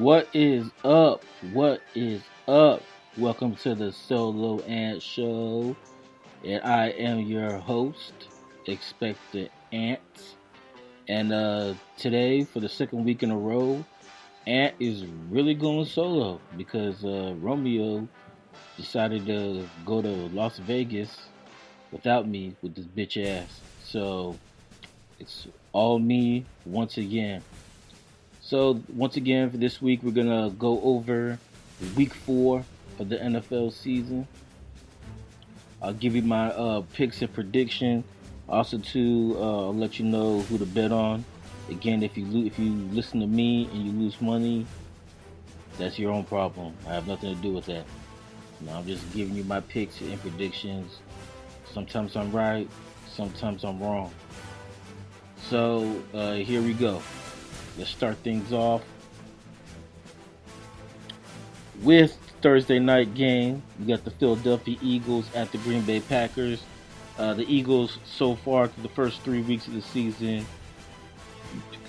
What is up? What is up? Welcome to the Solo Ant Show, and I am your host, Inspectah Ant. And today, for the second week in a row, Ant is really going solo because Romeo decided to go to Las Vegas without me with this bitch ass. So it's all me once again. So once again for this week, we're gonna go over week 4 of the NFL season. I'll give you my picks and prediction. Also, I'll let you know who to bet on. Again, if you listen to me and you lose money, that's your own problem. I have nothing to do with that. I'm just giving you my picks and predictions. Sometimes I'm right, sometimes I'm wrong. So here we go. Let's start things off with Thursday night game. We got the Philadelphia Eagles at the Green Bay Packers. The Eagles, so far through the first 3 weeks of the season,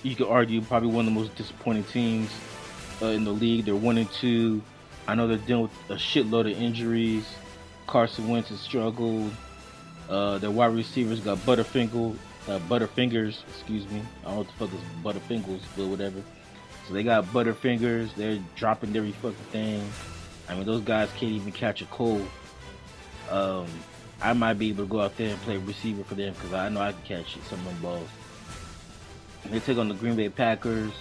you could argue probably one of the most disappointing teams in the league. They're 1-2. I know they're dealing with a shitload of injuries. Carson Wentz has struggled. Their wide receivers got Butterfingers, excuse me. I don't know what the fuck is Butterfingers, but whatever. So they got Butterfingers. They're dropping every fucking thing. I mean, those guys can't even catch a cold. I might be able to go out there and play receiver for them because I know I can catch some of them balls. And they take on the Green Bay Packers,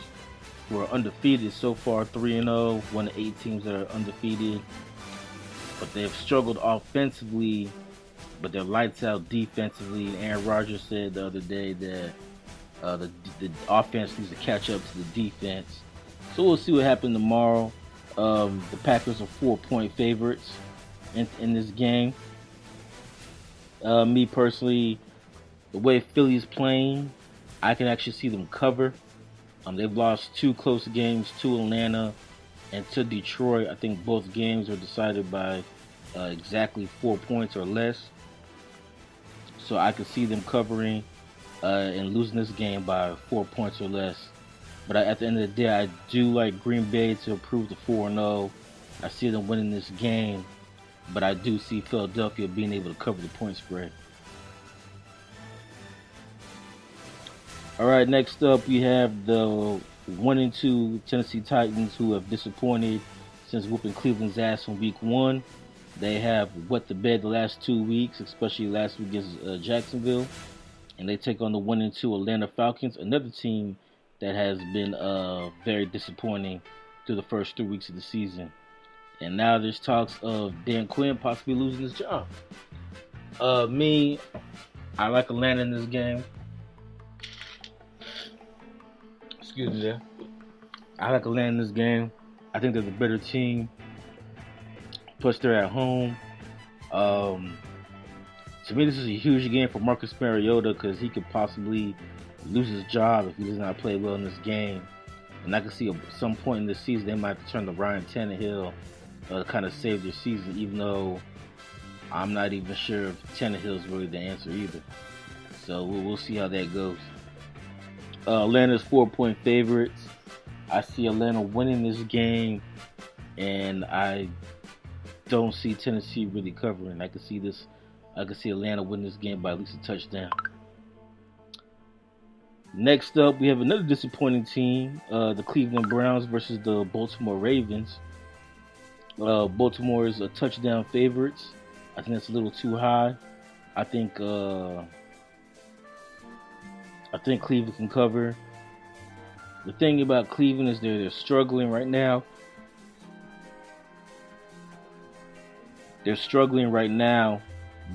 who are undefeated so far, 3-0, one of 8 teams that are undefeated. But they've struggled offensively, but they're lights out defensively. And Aaron Rodgers said the other day that the offense needs to catch up to the defense. So we'll see what happens tomorrow. The Packers are 4-point favorites in this game. Me personally, the way Philly's playing, I can actually see them cover. They've lost 2 close games to Atlanta and to Detroit. I think both games are decided by exactly 4 points or less. So I can see them covering and losing this game by 4 points or less. But at the end of the day, I do like Green Bay to improve to 4-0. I see them winning this game, but I do see Philadelphia being able to cover the point spread. All right, next up we have the 1-2 Tennessee Titans, who have disappointed since whooping Cleveland's ass in week 1. They have wet the bed the last 2 weeks, especially last week against Jacksonville. And they take on the 1-2 Atlanta Falcons, another team that has been very disappointing through the first 3 weeks of the season. And now there's talks of Dan Quinn possibly losing his job. I like Atlanta in this game. Excuse me there. I like Atlanta in this game. I think they're the better team. Plus, they're at home. To me, this is a huge game for Marcus Mariota because he could possibly lose his job if he does not play well in this game. And I can see at some point in this season they might have to turn to Ryan Tannehill to kind of save their season, even though I'm not even sure if Tannehill is really the answer either. So we'll see how that goes. Atlanta's 4-point favorites. I see Atlanta winning this game, and I don't see Tennessee really covering. I can see Atlanta win this game by at least a touchdown. Next up, we have another disappointing team, the Cleveland Browns versus the Baltimore Ravens. Baltimore is a touchdown favorites. I think that's a little too high. I think Cleveland can cover. The thing about Cleveland is they're struggling right now.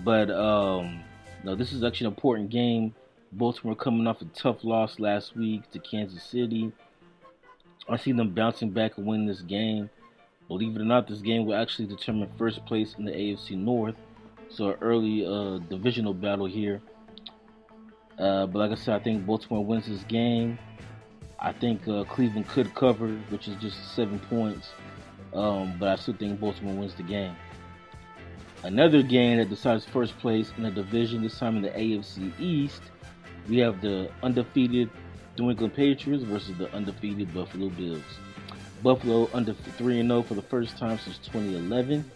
But no, this is actually an important game. Baltimore coming off a tough loss last week to Kansas City. I see them bouncing back and winning this game. Believe it or not, this game will actually determine first place in the AFC North. So an early divisional battle here. But like I said, I think Baltimore wins this game. I think Cleveland could cover, which is just 7 points. But I still think Baltimore wins the game. Another game that decides first place in the division, this time in the AFC East, we have the undefeated New England Patriots versus the undefeated Buffalo Bills. Buffalo under 3-0 for the first time since 2011.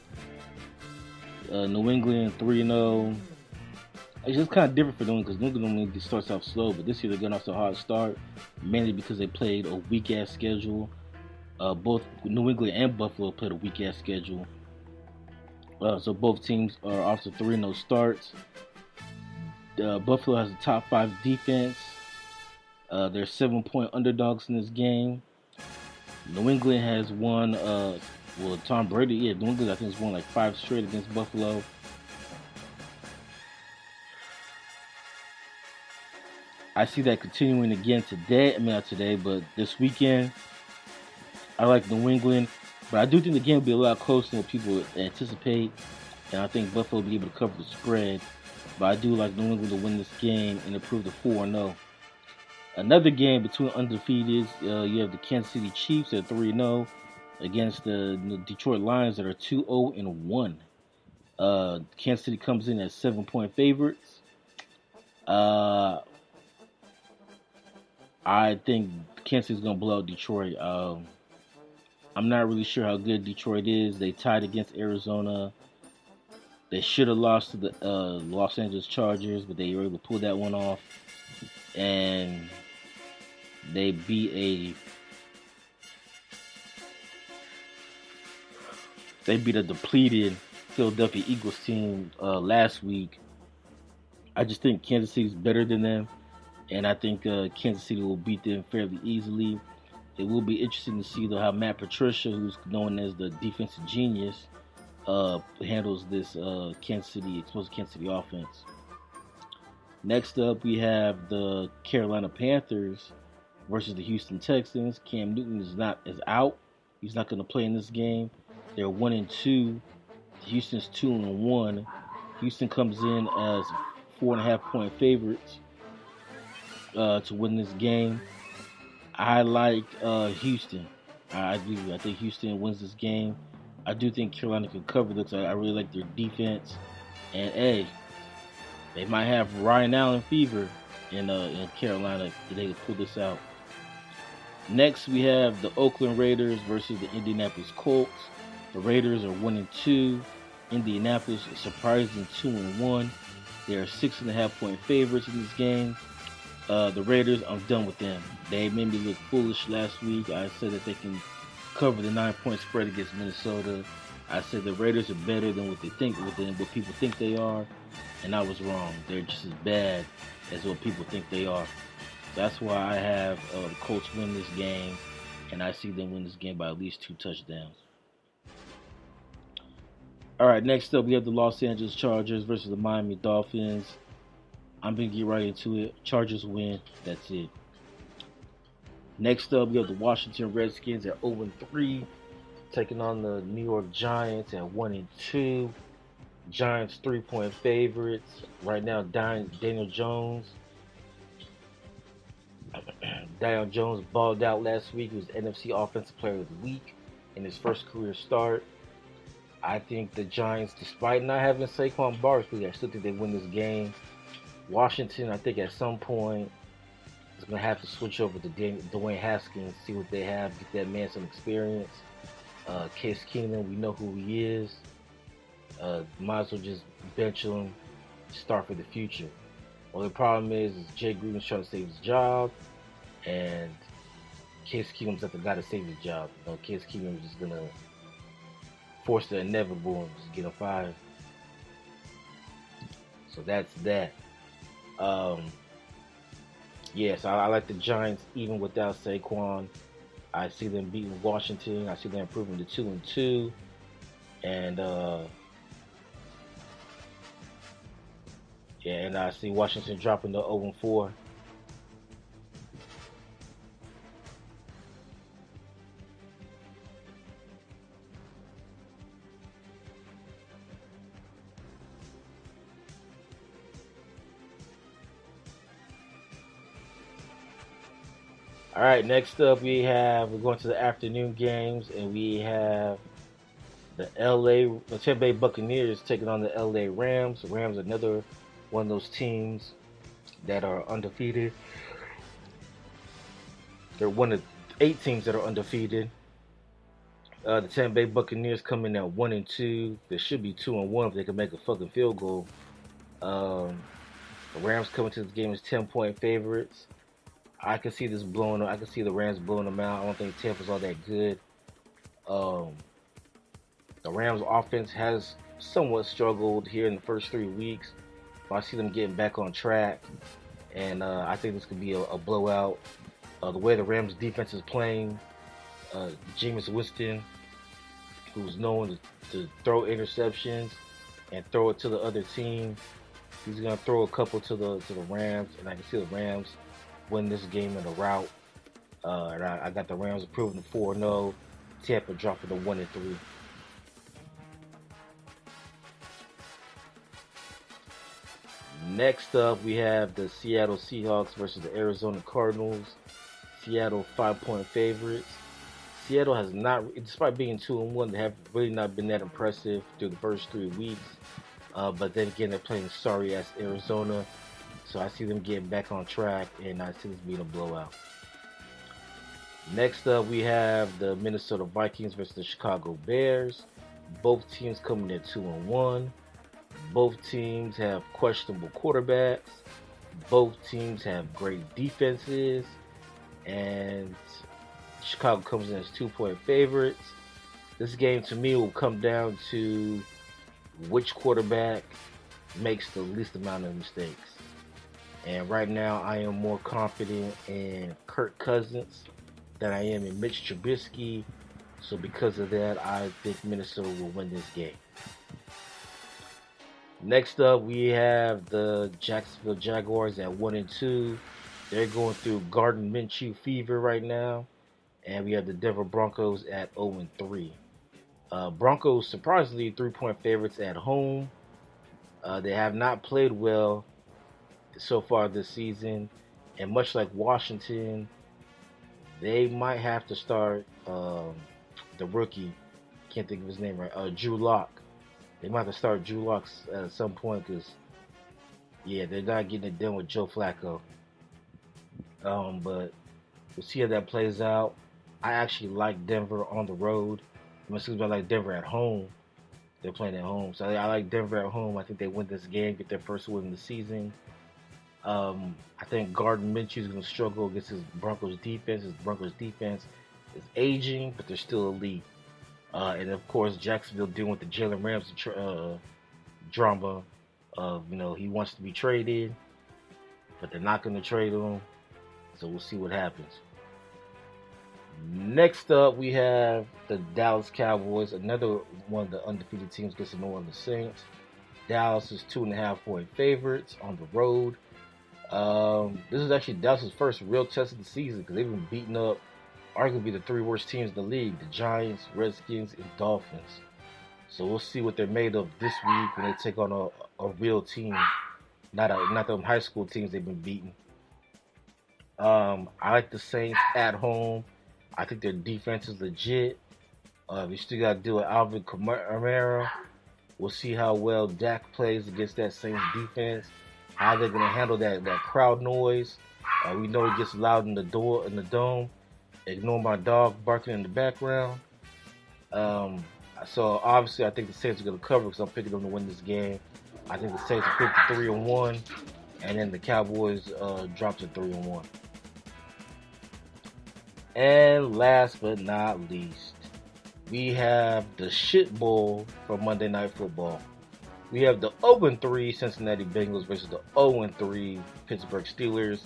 New England 3-0. It's just kind of different for them because New England normally starts off slow, but this year they're getting off to a hard start, mainly because they played a weak ass schedule. Both New England and Buffalo played a weak ass schedule. So both teams are off to 3-0 starts. Buffalo has a top 5 defense. They're 7-point underdogs in this game. New England has won, Tom Brady, New England I think has won like 5 straight against Buffalo. I see that continuing again today. I mean, not today, but this weekend. I like New England, but I do think the game will be a lot closer than people anticipate, and I think Buffalo will be able to cover the spread. But I do like New England to win this game and improve to 4-0. Another game between undefeateds, you have the Kansas City Chiefs at 3-0 against the Detroit Lions that are 2-0-1. Kansas City comes in as 7-point favorites. I think Kansas City's going to blow out Detroit. I'm not really sure how good Detroit is. They tied against Arizona. They should have lost to the Los Angeles Chargers, but they were able to pull that one off. And they beat a depleted Philadelphia Eagles team last week. I just think Kansas City's better than them, and I think Kansas City will beat them fairly easily. It will be interesting to see though how Matt Patricia, who's known as the defensive genius, handles this explosive Kansas City offense. Next up, we have the Carolina Panthers versus the Houston Texans. Cam Newton is out. He's not going to play in this game. They're 1-2. Houston's 2-1. Houston comes in as 4.5-point favorites to win this game. I like Houston. I do. I think Houston wins this game. I do think Carolina can cover this. I really like their defense. And hey, they might have Ryan Allen fever in Carolina if they can pull this out. Next, we have the Oakland Raiders versus the Indianapolis Colts. The Raiders are 1-2. Indianapolis is surprising 2-1. They are 6.5-point favorites in this game. The Raiders, I'm done with them. They made me look foolish last week. I said that they can cover the 9-point spread against Minnesota. I said the Raiders are better than what people think they are, and I was wrong. They're just as bad as what people think they are. That's why I have the Colts win this game, and I see them win this game by at least 2 touchdowns. All right, next up we have the Los Angeles Chargers versus the Miami Dolphins. I'm going to get right into it. Chargers win. That's it. Next up, we have the Washington Redskins at 0-3, taking on the New York Giants at 1-2. Giants 3-point favorites. Right now, Daniel Jones. Daniel Jones balled out last week. He was NFC Offensive Player of the Week in his first career start. I think the Giants, despite not having Saquon Barkley, I still think they win this game. Washington, I think at some point, is going to have to switch over to Dwayne Haskins, see what they have, get that man some experience. Case Keenum, we know who he is. Might as well just bench him, start for the future. Well, the problem is Jay Gruden's trying to save his job, and Case Keenum's not the guy to save his job. Case Keenum is just going to force the inevitable and just get him fired. So that's that. So I like the Giants even without Saquon. I see them beating Washington. I see them improving to 2-2. And and I see Washington dropping to 0-4. All right, next up we're going to the afternoon games, and we have the Tampa Bay Buccaneers taking on the LA Rams. The Rams are another one of those teams that are undefeated. They're one of 8 teams that are undefeated. The Tampa Bay Buccaneers come in at 1-2. They should be 2-1 if they can make a fucking field goal. The Rams coming to this game as 10-point favorites. I can see this blowing. I can see the Rams blowing them out. I don't think Tampa's all that good. Um, the Rams offense has somewhat struggled here in the first 3 weeks, but I see them getting back on track, and I think this could be a blowout. The way the Rams defense is playing, Jameis Winston, who's known to throw interceptions and throw it to the other team, he's gonna throw a couple to the Rams, and I can see the Rams win this game in a rout. And I got the Rams improving to 4-0. Tampa dropping to 1-3. Next up, we have the Seattle Seahawks versus the Arizona Cardinals. Seattle 5-point favorites. Seattle has not, despite being 2-1, they have really not been that impressive through the first 3 weeks. But then again, they're playing sorry ass Arizona, so I see them getting back on track, and I see this being a blowout. Next up, we have the Minnesota Vikings versus the Chicago Bears. Both teams coming in 2-1. Both teams have questionable quarterbacks. Both teams have great defenses, and Chicago comes in as 2-point favorites. This game to me will come down to which quarterback makes the least amount of mistakes. And right now, I am more confident in Kirk Cousins than I am in Mitch Trubisky. So because of that, I think Minnesota will win this game. Next up, we have the Jacksonville Jaguars at 1-2. They're going through Gardner Minshew fever right now. And we have the Denver Broncos at 0-3. Broncos surprisingly 3-point favorites at home. They have not played well so far this season, and much like Washington, they might have to start the rookie. Can't think of his name right. Drew Lock. They might have to start Drew Lock at some point because, yeah, they're not getting it done with Joe Flacco. But we'll see how that plays out. I actually like Denver on the road. As soon as I like Denver at home, they're playing at home. So I like Denver at home. I think they win this game, get their first win of the season. I think Gardner Minshew is going to struggle against his Broncos defense. His Broncos defense is aging, but they're still elite. And of course, Jacksonville dealing with the Jalen Ramsey drama of, he wants to be traded, but they're not going to trade him. So we'll see what happens. Next up, we have the Dallas Cowboys, another one of the undefeated teams against the New Orleans Saints. Dallas is 2.5-point favorites on the road. This is actually Dallas' first real test of the season because they've been beating up arguably the 3 worst teams in the league, the Giants, Redskins, and Dolphins. So we'll see what they're made of this week when they take on a real team, not them high school teams they've been beating. I like the Saints at home. I think their defense is legit. We still got to deal with Alvin Kamara. We'll see how well Dak plays against that Saints defense. How they're going to handle that crowd noise. We know it gets loud in the dome. Ignore my dog barking in the background. So obviously I think the Saints are going to cover because I'm picking them to win this game. I think the Saints are 53-1, and then the Cowboys drop to 3-1. And last but not least, we have the shit bowl for Monday Night Football. We have the 0-3 Cincinnati Bengals versus the 0-3 Pittsburgh Steelers.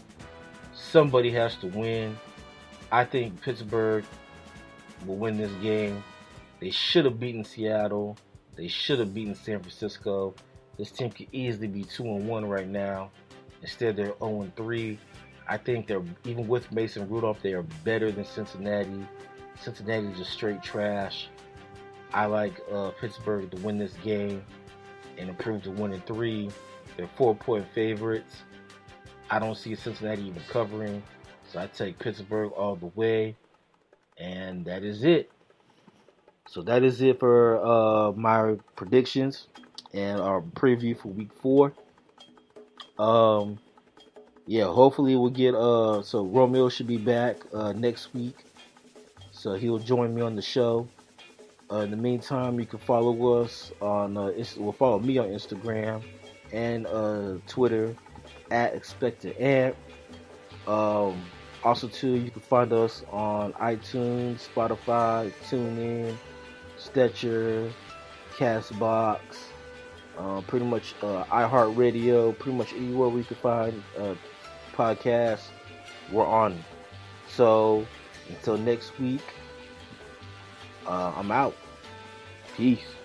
Somebody has to win. I think Pittsburgh will win this game. They should have beaten Seattle. They should have beaten San Francisco. This team could easily be 2-1 right now. Instead, they're 0-3. I think they're, even with Mason Rudolph, they are better than Cincinnati. Cincinnati is just straight trash. I like Pittsburgh to win this game and improve to 1-3. They're 4-point favorites. I don't see Cincinnati even covering, so I take Pittsburgh all the way. And that is it. So that is it for my predictions and our preview for Week 4. Yeah, hopefully we'll get so Romeo should be back next week, so he'll join me on the show. In the meantime, you can follow us on follow me on Instagram and Twitter at Inspectah Ant. Um, Also, too, you can find us on iTunes, Spotify, TuneIn, Stitcher, Castbox, pretty much iHeartRadio, pretty much anywhere we can find podcasts, we're on it. So until next week, I'm out. Peace.